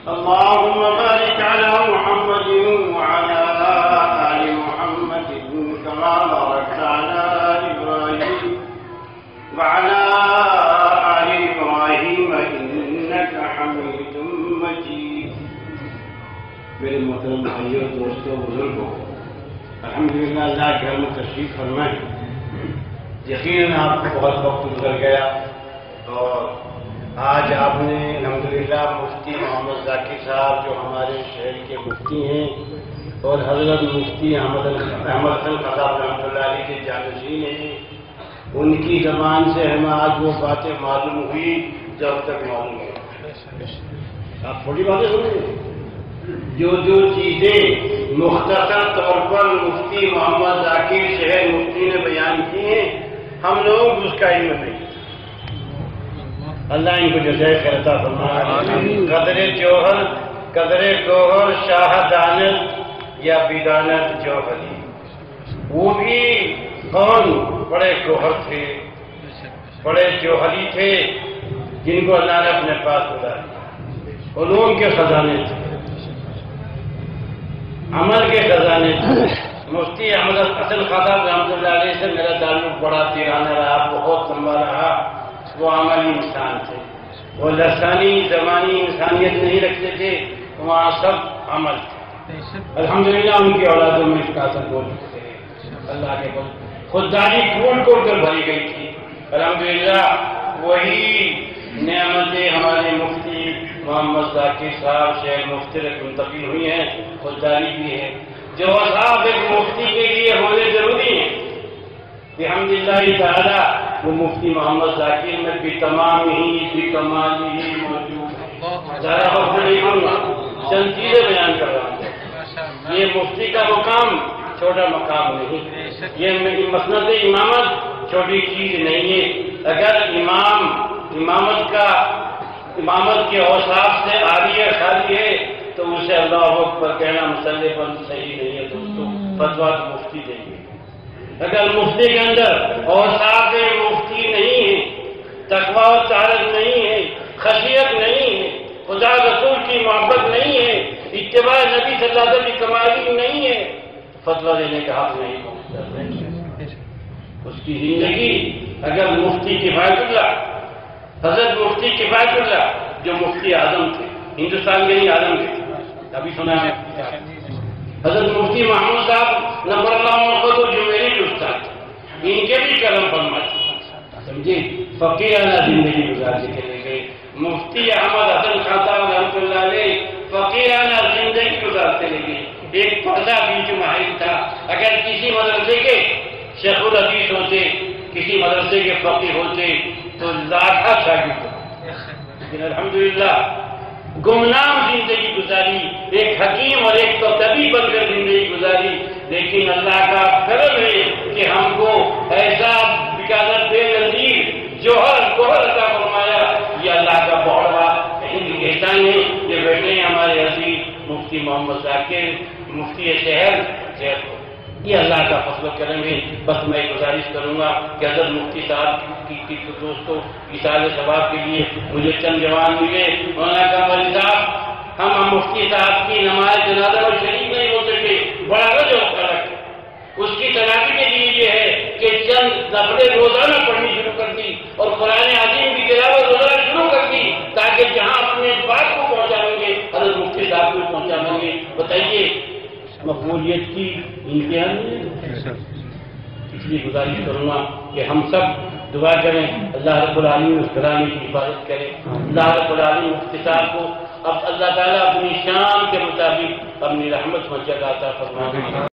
اللهم بارك على محمد وعلى آل محمد كما باركت على إبراهيم وعلى آل إبراهيم إنك حميد مجيد. میرے محترم بھائیوں، دوستوں، بزرگوں، الحمدللہ اللہ کے گھر میں تشریف فرمائیں. یقیناً آپ کو بہت وقت گزر گیا اور آج آپ نے الحمدللہ مفتی محمد ذاکر صاحب جو ہمارے شہر کے مفتی ہیں اور حضرت مفتی احمد خان خطاب رحمۃ اللہ علیہ کے جانشین ہیں، ان کی زبان سے ہمیں آج وہ باتیں معلوم ہوئی جو اب تک معلوم ہے. آپ تھوڑی باتیں سنیں، جو چیزیں مختصر طور پر مفتی محمد ذاکر شہر مفتی نے بیان کی ہیں، ہم لوگ اس کا علم نہیں. اللہ ان کو جزائے خیر عطا فرمائے. قدر گوہر شاہ دانت یا بیدانت جوہری، وہ بھی کون بڑے گوہر تھے، بڑے جوہری تھے جن کو اللہ نے اپنے پاس بلایا. علوم کے خزانے تھے، عمل کے خزانے تھے. مفتی احمد حسن خطاب رحمۃ اللہ علیہ سے میرا تعلق بڑا تیرانہ رہا، بہت لمبا رہا. وہ عملی انسان تھے، وہ لسانی زبانی انسانیت نہیں رکھتے تھے، وہاں سب عمل تھے. الحمدللہ ان کی اولادوں میں اس کا اثر بول سکتے ہیں. اللہ کے بول خودداری کھول کھول کر بھری گئی تھی. الحمدللہ وہی نعمتیں ہمارے مفتی محمد ذاکر صاحب شہر مفتی تک منتقل ہوئی ہیں. خودداری بھی ہے جو صاحب ایک مفتی کے لیے ہونے ضروری ہیں. الحمدللہ تعالی وہ مفتی محمد ذاکر میں بھی تمام ہی کمال ہی موجود ہے. زیادہ وقت نہیں کروں گا، چند چیزیں بیان کر رہا ہوں. یہ مفتی کا مقام چھوٹا مقام نہیں، یہ مسند امامت چھوٹی چیز نہیں ہے. اگر امامت کے اوصاف سے عاری ہے خالی ہے تو اسے اللہ اکبر کہنا مسئلے پر صحیح نہیں ہے. دوستوں فتویٰ مفتی دیں گے. اگر مفتی کے اندر اوصاف مفتی نہیں ہے، تقویٰ و طہارت نہیں ہے، خشیت نہیں ہے، خدا رسول کی محبت نہیں ہے، اتباع نبی صلی اللہ علیہ وسلم کی کمالی نہیں ہے، فتویٰ دینے کا حق نہیں پہنچتا. اس کی زندگی اگر مفتی کفایت اللہ، حضرت مفتی کفایت اللہ جو مفتی اعظم تھے، ہندوستان کے نہیں عالم کے، ابھی سنا ہے حضرت مفتی محمود صاحب نمبر اللہ محمد جو میری استاد، ان کے بھی کرم فرمائے. سمجھے فقیرانہ زندگی گزارنے کے لیے گئے. مفتی احمد حسن خطاب رحمۃ اللہ علیہ فقیرانہ زندگی گزارتے لے گئے. ایک پردہ بیچ محل تھا. اگر کسی مدرسے کے شیخ الحدیث ہوتے، کسی مدرسے کے فقیر ہوتے تو لاکھوں شاگرد ہوتے. لیکن الحمدللہ گمنام زندگی گزاری، ایک حکیم اور ایک طبیب بن کر زندگی گزاری. لیکن اللہ کا کرم ہے کہ ہم کو ایسا بکالت بے نظیر جوہر عطا فرمایا. یہ اللہ کا بہت بڑا احسان ہے. یہ بیٹھے ہیں ہمارے عزیز مفتی محمد ذاکر مفتی شہر. یہ اللہ کا فضل و کرم ہے. بس میں گزارش کروں گا کہ حضرت مفتی صاحب کی دوستوں ایصال ثواب کے لیے مجھے چند جوان ملے. مولانا کامل صاحب ہم مفتی صاحب کی نماز جنازہ میں شریک نہیں ہو سکے، بڑا رج ہوتا ہے. اس کی تلاقی کے لیے یہ ہے کہ چند نفلیں روزانہ پڑھنی شروع کر دی اور قرآن عظیم کی تلاوت روزانہ شروع کر دی تاکہ جہاں اپنے بات کو پہنچائیں گے حضرت مفتی صاحب کو پہنچائیں گے. بتائیے مقبولیت کی انتہا نہیں. اس لیے گزارش کروں گا کہ ہم سب دعا کریں اللہ رب العالمین اس گھرانے کی حفاظت کرے. اللہ رب العالمین مفتی صاحب کو اب اللہ تعالیٰ اپنی شان کے مطابق اپنی رحمت میں جگہ عطا فرمائے.